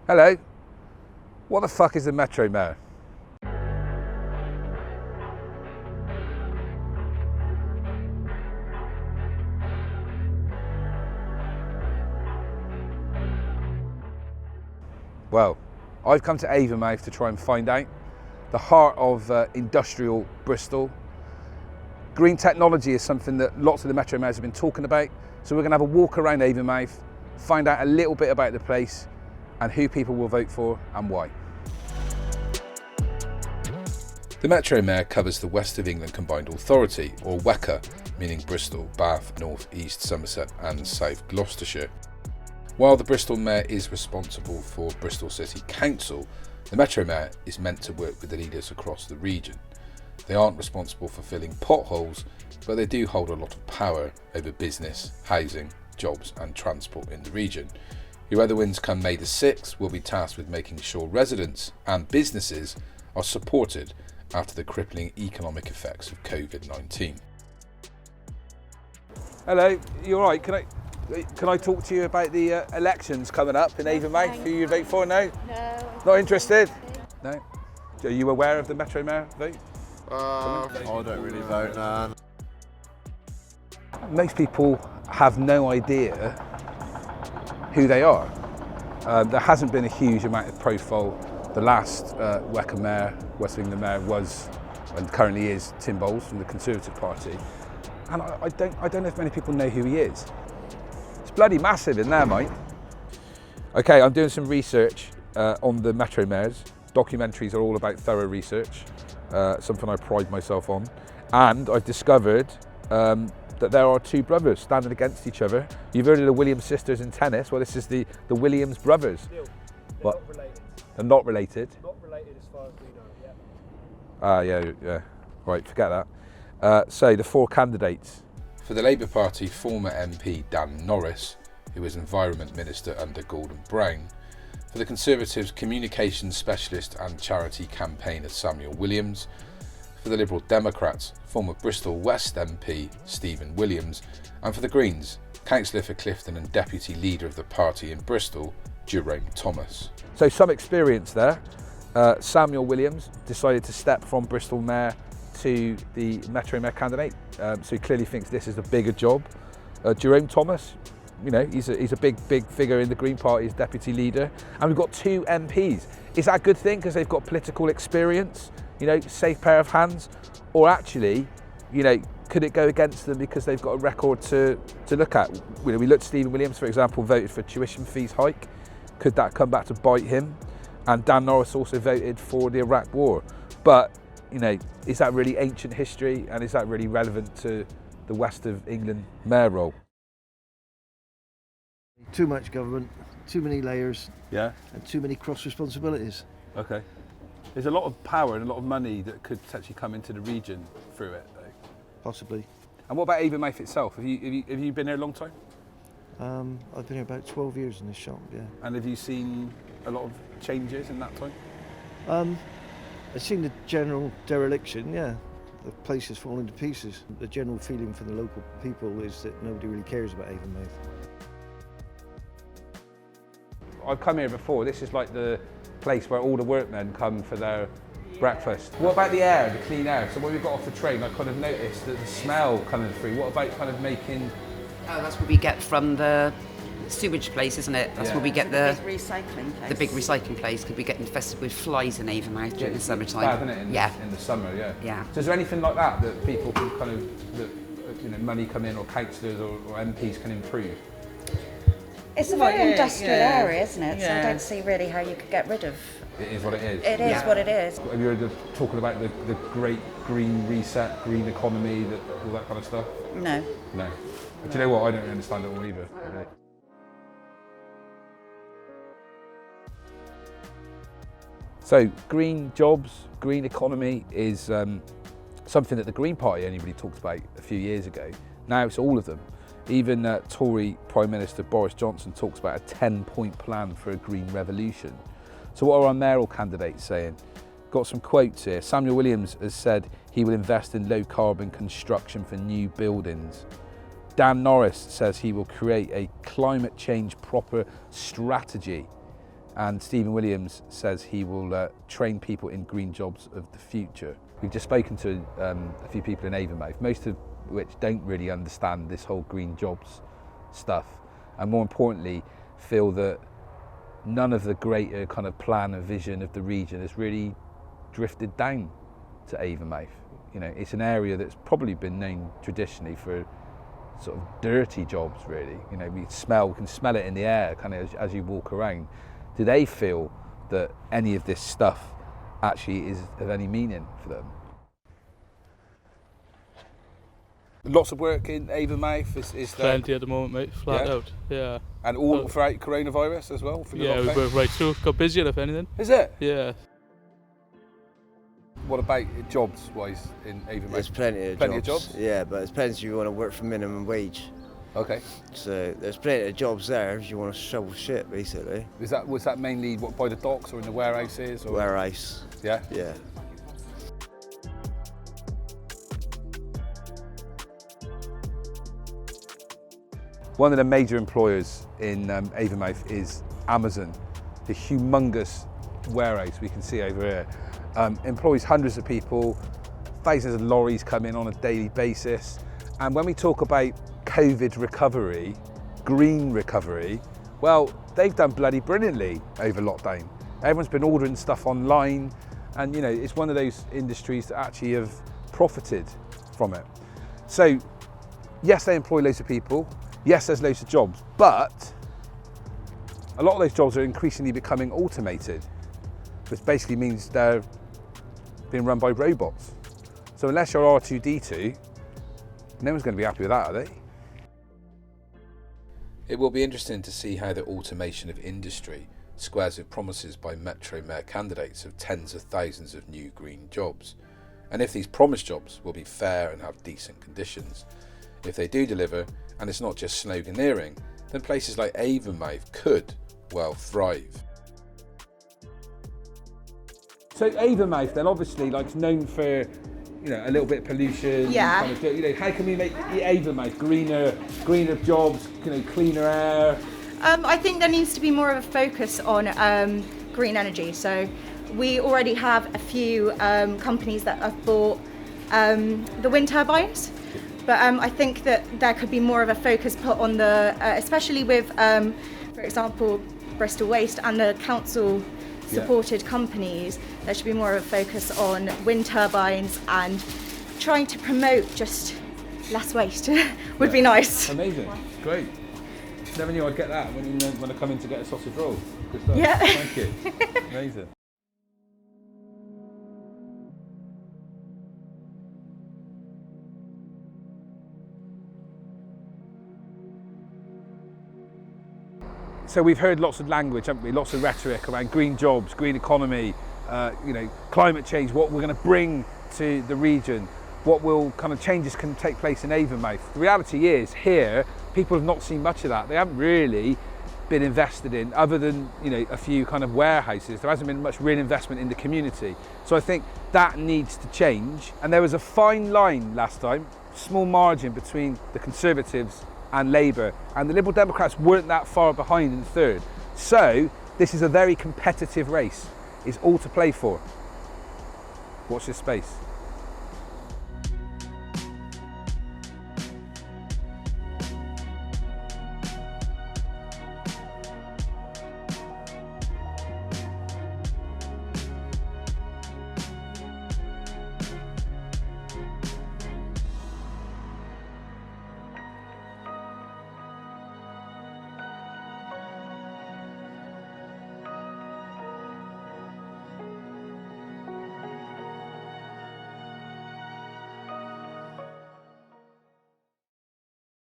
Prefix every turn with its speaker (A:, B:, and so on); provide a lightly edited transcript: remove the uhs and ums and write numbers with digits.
A: Hello. What the fuck is the Metro Mayor? Well, I've come to Avonmouth to try and find out. The heart of industrial Bristol. Green technology is something that lots of the Metro Mayors have been talking about. So we're going to have a walk around Avonmouth, find out a little bit about the place and who people will vote for and why. The Metro Mayor covers the West of England Combined Authority, or WECA, meaning Bristol, Bath, North, East, Somerset and South Gloucestershire. While the Bristol Mayor is responsible for Bristol City Council, the Metro Mayor is meant to work with the leaders across the region. They aren't responsible for filling potholes, but they do hold a lot of power over business, housing, jobs and transport in the region. Whoever wins come May the 6th will be tasked with making sure residents and businesses are supported after the crippling economic effects of COVID-19. Hello, you alright? Can I talk to you about the elections coming up in Avonmouth? Who you vote for now?
B: No.
A: Not interested? No? Are you aware of the Metro Mayor vote?
C: I don't really vote, no.
A: Most people have no idea who they are. There hasn't been a huge amount of profile. The last WECA Mayor, West of England Mayor, was and currently is Tim Bowles from the Conservative Party. And I don't know if many people know who he is. It's bloody massive in there, mate. Okay, I'm doing some research on the Metro Mayors. Documentaries are all about thorough research, something I pride myself on. And I've discovered that there are two brothers standing against each other. You've heard of the Williams sisters in tennis. Well, this is the Williams brothers.
D: Still, they're
A: What?
D: not related.
A: They're not related.
D: Not related as far as we know, yeah.
A: Yeah. Right, forget that. So the four candidates.
E: For the Labour Party, former MP Dan Norris, who was Environment Minister under Gordon Brown. For the Conservatives, Communications Specialist and Charity Campaigner Samuel Williams. For the Liberal Democrats, former Bristol West MP Stephen Williams. And for the Greens, Councillor for Clifton and Deputy Leader of the party in Bristol, Jerome Thomas.
A: So some experience there. Samuel Williams decided to step from Bristol Mayor to the Metro Mayor candidate. So he clearly thinks this is a bigger job. Jerome Thomas, you know, he's a big figure in the Green Party as deputy leader. And we've got two MPs. Is that a good thing because they've got political experience? You know, safe pair of hands? Or actually, you know, could it go against them because they've got a record to look at? You know, we looked at Stephen Williams, for example, voted for tuition fees hike. Could that come back to bite him? And Dan Norris also voted for the Iraq War. But, you know, is that really ancient history and is that really relevant to the West of England mayor role?
F: Too much government, too many layers,
A: Yeah.
F: and too many cross responsibilities.
A: Okay. There's a lot of power and a lot of money that could potentially come into the region through it, though.
F: Possibly.
A: And what about Avonmouth itself? Have you been there a long time?
F: I've been here about 12 years in this shop, yeah.
A: And have you seen a lot of changes in that time?
F: I've seen the general dereliction, yeah. The place is falling to pieces. The general feeling from the local people is that nobody really cares about Avonmouth.
A: I've come here before. This is like the place where all the workmen come for their breakfast. What about the air, the clean air? So when we got off the train, I kind of noticed that the smell coming through. What about kind of making...
B: Oh, that's what we get from the sewage place, isn't it? That's where we get the
G: big recycling place.
B: the big recycling place, because we get infested with flies in Avonmouth during the summertime.
A: Bad, isn't it?
B: Yeah.
A: In the summer, yeah.
B: Yeah.
A: So is there anything like that people can kind of, that, you know, money come in or councillors or MPs can improve?
G: It's a very industrial
H: yeah.
G: area, isn't it? So I
H: Yeah.
G: don't see really how you could get rid of.
A: It is what it is.
G: It is what it is.
A: Have you heard talking about the great green reset, green economy, all that kind of stuff?
G: No.
A: No. Do you know what? I don't understand it all either. Really. So green jobs, green economy is something that the Green Party only really talked about a few years ago. Now it's all of them. Even Tory Prime Minister Boris Johnson talks about a 10-point plan for a green revolution. So what are our mayoral candidates saying? Got some quotes here. Samuel Williams has said he will invest in low carbon construction for new buildings. Dan Norris says he will create a climate change proper strategy. And Stephen Williams says he will train people in green jobs of the future. We've just spoken to a few people in Avonmouth, most of which don't really understand this whole green jobs stuff, and more importantly feel that none of the greater kind of plan and vision of the region has really drifted down to Avonmouth. You know, it's an area that's probably been known traditionally for sort of dirty jobs, really. You know, we can smell it in the air kind of as you walk around. Do they feel that any of this stuff actually is of any meaning for them? Lots of work in Avonmouth is there?
H: Plenty at the moment, mate. Flat out, yeah.
A: And all throughout coronavirus as well? For
H: Yeah, we work right through. Got busier, if anything.
A: Is it?
H: Yeah.
A: What about jobs-wise in Avonmouth?
I: There's plenty of jobs. Yeah, but it depends if you want to work for minimum wage.
A: Okay.
I: So there's plenty of jobs there if you want to shovel shit, basically.
A: Was that mainly by the docks or in the warehouses? Or?
I: Warehouse.
A: Yeah?
I: Yeah.
A: One of the major employers in Avonmouth is Amazon, the humongous warehouse we can see over here. Employs hundreds of people, thousands of lorries come in on a daily basis. And when we talk about COVID recovery, green recovery, well, they've done bloody brilliantly over lockdown. Everyone's been ordering stuff online, and you know, it's one of those industries that actually have profited from it. So, yes, they employ loads of people. Yes, there's loads of jobs, but a lot of those jobs are increasingly becoming automated, which basically means they're being run by robots. So unless you're R2-D2, no one's going to be happy with that, are they?
E: It will be interesting to see how the automation of industry squares with promises by Metro Mayor candidates of tens of thousands of new green jobs, and if these promised jobs will be fair and have decent conditions. If they do deliver, and it's not just sloganeering, then places like Avonmouth could well thrive.
A: So Avonmouth then obviously like known for, you know, a little bit of pollution.
G: Yeah.
A: Kind of, you know, how can we make Avonmouth greener jobs, you know, cleaner air?
J: I think there needs to be more of a focus on green energy. So we already have a few companies that have bought the wind turbines. But I think that there could be more of a focus put on the, especially with, for example, Bristol Waste and the council-supported companies, there should be more of a focus on wind turbines and trying to promote just less waste would be nice.
A: Amazing, great. Never knew I'd get that when I come in to get a sausage roll. Good stuff.
J: Yeah.
A: Thank you. Amazing. So we've heard lots of language, haven't we? Lots of rhetoric around green jobs, green economy, you know, climate change, what we're going to bring to the region, what will kind of changes can take place in Avonmouth. The reality is here, people have not seen much of that. They haven't really been invested in, other than, you know, a few kind of warehouses. There hasn't been much real investment in the community. So I think that needs to change. And there was a fine line last time, small margin between the Conservatives and Labour, and the Liberal Democrats weren't that far behind in third. So this is a very competitive race. It's all to play for. Watch this space.